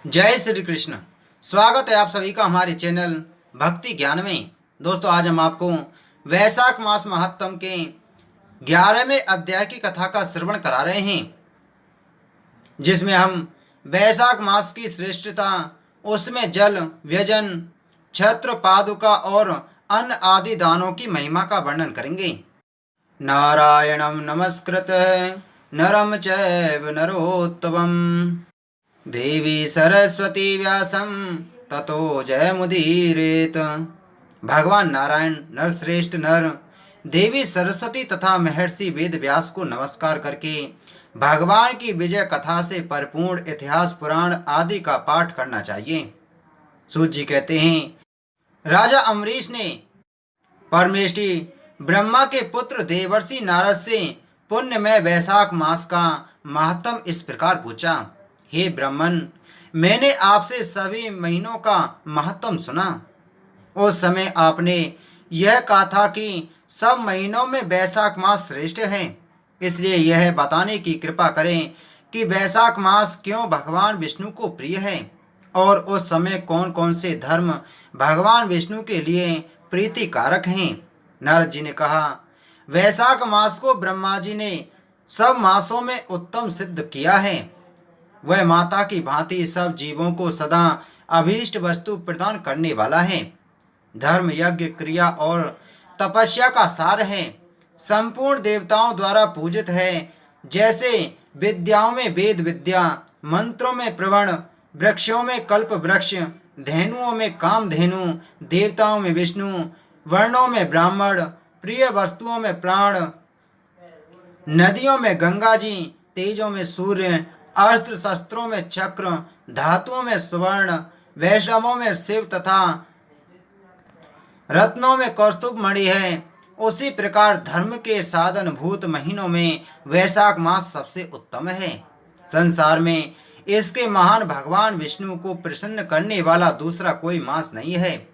जय श्री कृष्ण। स्वागत है आप सभी का हमारे चैनल भक्ति ज्ञान में। दोस्तों, आज हम आपको वैशाख मास महात्म के 11वें अध्याय की कथा का श्रवण करा रहे हैं, जिसमें हम वैशाख मास की श्रेष्ठता, उसमें जल, व्यजन, छत्र, पादुका और अन्न आदि दानों की महिमा का वर्णन करेंगे। नारायणं नमस्कृत्य नरं चैव नरोत्तमम् देवी सरस्वती व्यासं ततो जयमुदीरयेत्। भगवान नारायण, नरश्रेष्ठ नर, देवी सरस्वती तथा महर्षि वेद व्यास को नमस्कार करके भगवान की विजय कथा से परिपूर्ण इतिहास, पुराण आदि का पाठ करना चाहिए। सूत जी कहते हैं, राजा अम्बरीश ने परमेष्टि ब्रह्मा के पुत्र देवर्षि नारद से पुण्यमय वैशाख मास का महत्म इस प्रकार पूछा। हे ब्राह्मण, मैंने आपसे सभी महीनों का महत्म सुना। उस समय आपने यह कहा था कि सब महीनों में वैशाख मास श्रेष्ठ है। इसलिए यह बताने की कृपा करें कि वैशाख मास क्यों भगवान विष्णु को प्रिय है और उस समय कौन कौन से धर्म भगवान विष्णु के लिए प्रीतिकारक हैं। नारद जी ने कहा, वैशाख मास को ब्रह्मा जी ने सब मासों में उत्तम सिद्ध किया है। वह माता की भांति सब जीवों को सदा अभीष्ट वस्तु प्रदान करने वाला है। धर्म, यज्ञ, क्रिया और तपस्या का सार है। संपूर्ण देवताओं द्वारा पूजित है। जैसे विद्याओं में वेद विद्या, मंत्रों में प्रवण, वृक्षों में कल्प वृक्ष, धेनुओं में कामधेनु, देवताओं में विष्णु, वर्णों में ब्राह्मण, प्रिय वस्तुओं में प्राण, नदियों में गंगा जी, तेजों में सूर्य, अस्त्र शस्त्रों में चक्र, धातुओं में स्वर्ण, वैष्णवों में शिव तथा रत्नों में कौस्तुभ मणि है। उसी प्रकार धर्म के साधन भूत महीनों में वैशाख मास सबसे उत्तम है। संसार में इसके महान भगवान विष्णु को प्रसन्न करने वाला दूसरा कोई मास नहीं है।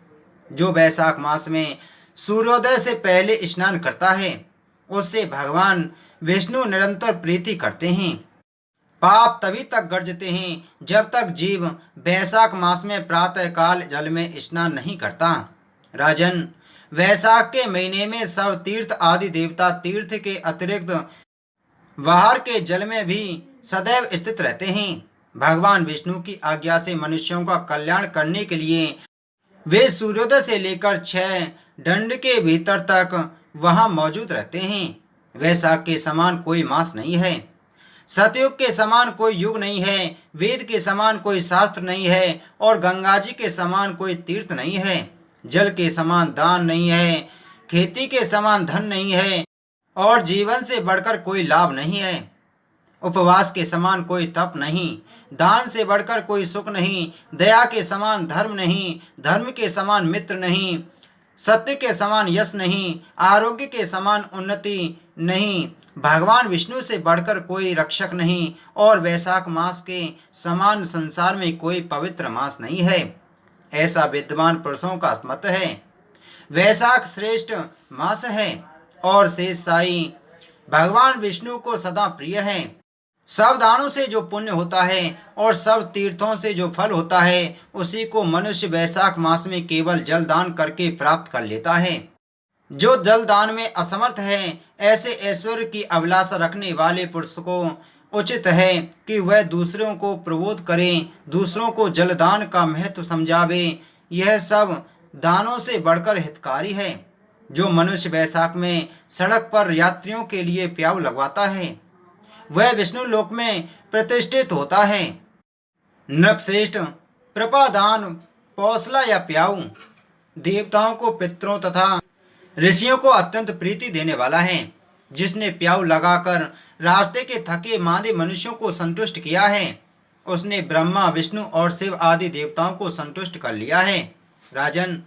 जो वैशाख मास में सूर्योदय से पहले स्नान करता है, उससे भगवान विष्णु निरंतर प्रीति करते हैं। पाप तभी तक गर्जते हैं जब तक जीव वैशाख मास में प्रातः काल जल में स्नान नहीं करता। राजन, वैशाख के महीने में सब तीर्थ आदि देवता तीर्थ के अतिरिक्त बाहर के जल में भी सदैव स्थित रहते हैं। भगवान विष्णु की आज्ञा से मनुष्यों का कल्याण करने के लिए वे सूर्योदय से लेकर 6 दंड के भीतर तक वहां मौजूद रहते हैं। वैशाख के समान कोई मास नहीं है। सतयुग के समान कोई युग नहीं है। वेद के समान कोई शास्त्र नहीं है और गंगा जी के समान कोई तीर्थ नहीं है। जल के समान दान नहीं है, खेती के समान धन नहीं है और जीवन से बढ़कर कोई लाभ नहीं है। उपवास के समान कोई तप नहीं, दान से बढ़कर कोई सुख नहीं, दया के समान धर्म नहीं, धर्म के समान मित्र नहीं, सत्य के समान यश नहीं, आरोग्य के समान उन्नति नहीं, भगवान विष्णु से बढ़कर कोई रक्षक नहीं और वैशाख मास के समान संसार में कोई पवित्र मास नहीं है। ऐसा विद्वान पुरुषों का मत है। वैशाख श्रेष्ठ मास है और शेष साई भगवान विष्णु को सदा प्रिय है। सब दानों से जो पुण्य होता है और सब तीर्थों से जो फल होता है, उसी को मनुष्य वैशाख मास में केवल जल दान करके प्राप्त कर लेता है। जो जल दान में असमर्थ है, ऐसे ऐश्वर्य की अभिलाषा रखने वाले पुरुष को उचित है कि वह दूसरों को प्रबोध करे, दूसरों को जलदान का महत्व समझावे। यह सब दानों से बढ़कर हितकारी है। जो मनुष्य वैशाख में सड़क पर यात्रियों के लिए प्याऊ लगवाता है, वह विष्णु लोक में प्रतिष्ठित होता है। नृपश्रेष्ठ प्रपादान, पौसला या प्याऊ देवताओं को, पितरों तथा ऋषियों को अत्यंत प्रीति देने वाला है। जिसने प्याऊ लगाकर रास्ते के थके मांदे मनुष्यों को संतुष्ट किया है, उसने ब्रह्मा, विष्णु और शिव आदि देवताओं को संतुष्ट कर लिया है। राजन,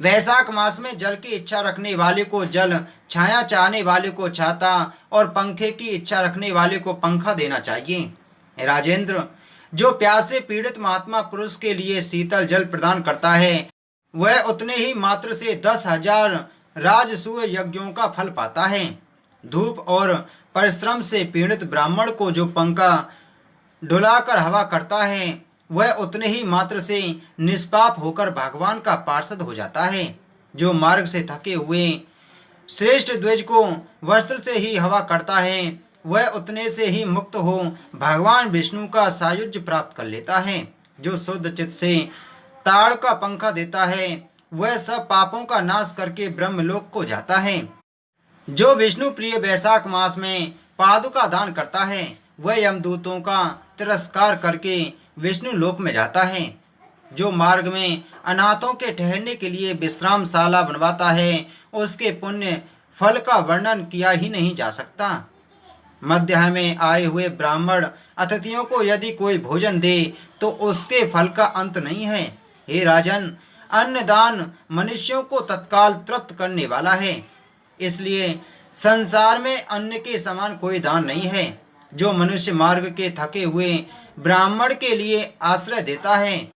वैशाख मास में जल की इच्छा रखने वाले को जल, छाया चाहने वाले को छाता और पंखे की इच्छा रखने वाले को पंखा देना चाहिए। राजेंद्र, जो प्यास से पीड़ित महात्मा पुरुष के लिए शीतल जल प्रदान करता है, वह उतने ही मात्र से 10,000 राजसूय यज्ञों का फल पाता है। धूप और परिश्रम से पीड़ित ब्राह्मण को जो पंखा डुलाकर हवा करता है, वह उतने ही मात्र से निष्पाप होकर भगवान का पार्षद हो जाता है। जो मार्ग से थके हुए श्रेष्ठ ध्वज को वस्त्र से ही हवा करता है, वह उतने से ही मुक्त हो भगवान विष्णु का सायुज्य प्राप्त कर लेता है। जो शुद्ध चित्त से ताड़ का पंखा देता है, वह सब पापों का नाश करके ब्रह्मलोक को जाता है। जो विष्णु प्रिय वैशाख मास में पादुका दान करता है, वह यमदूतों का तिरस्कार करके विष्णु लोक में जाता है। जो मार्ग में अनाथों के ठहरने के लिए विश्रामशाला बनवाता है, उसके पुण्य फल का वर्णन किया ही नहीं जा सकता। मध्याह्न में आए हुए ब्राह्मण अतिथियों को यदि कोई भोजन दे तो उसके फल का अंत नहीं है। हे राजन, अन्नदान मनुष्यों को तत्काल तृप्त करने वाला है, इसलिए संसार में अन्न के समान कोई दान नहीं है। जो मनुष्य मार्ग के थके हुए ब्राह्मण के लिए आश्रय देता है,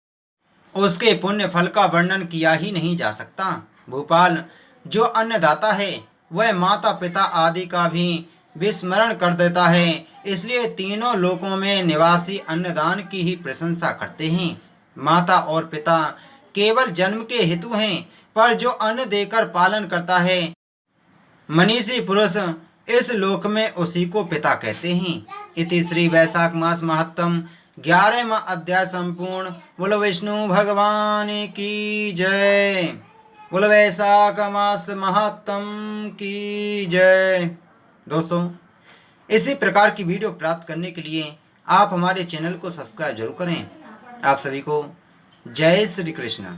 उसके पुण्य फल का वर्णन किया ही नहीं जा सकता। भूपाल, जो अन्नदाता है वह माता पिता आदि का भी विस्मरण कर देता है, इसलिए तीनों लोकों में निवासी अन्नदान की ही प्रशंसा करते हैं। माता और पिता केवल जन्म के हेतु हैं, पर जो अन्न देकर पालन करता है मनीषी पुरुष, इस लोक में उसी को पिता कहते हैं। इति श्री वैशाख मास महत्तम 11वां अध्याय संपूर्ण। बोलो विष्णु भगवान की जय। बोलो वैशाख मास महत्तम की जय। दोस्तों, इसी प्रकार की वीडियो प्राप्त करने के लिए आप हमारे चैनल को सब्सक्राइब जरूर करें। आप सभी को जय श्री कृष्ण।